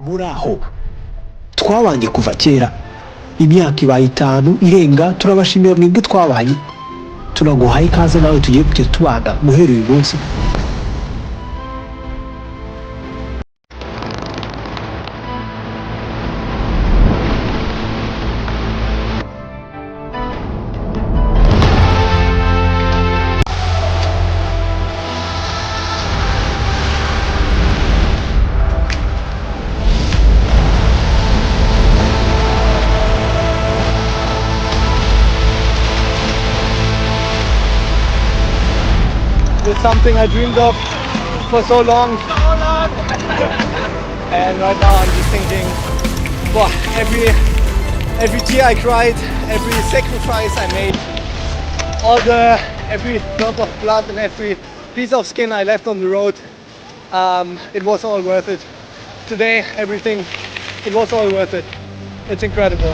muri aho twabanye kuva kera imyaka ibaye 5 irenga, turabashimira mwebwe twabanye, tunaguhaye ikaze nawe tugiye kujya tubana muhera uyu munsi. It's something I dreamed of for so long. And right now I'm just thinking, wow, every tear I cried, every sacrifice I made, every drop of blood and every piece of skin I left on the road, it was all worth it. Today, everything, it was all worth it. It's incredible.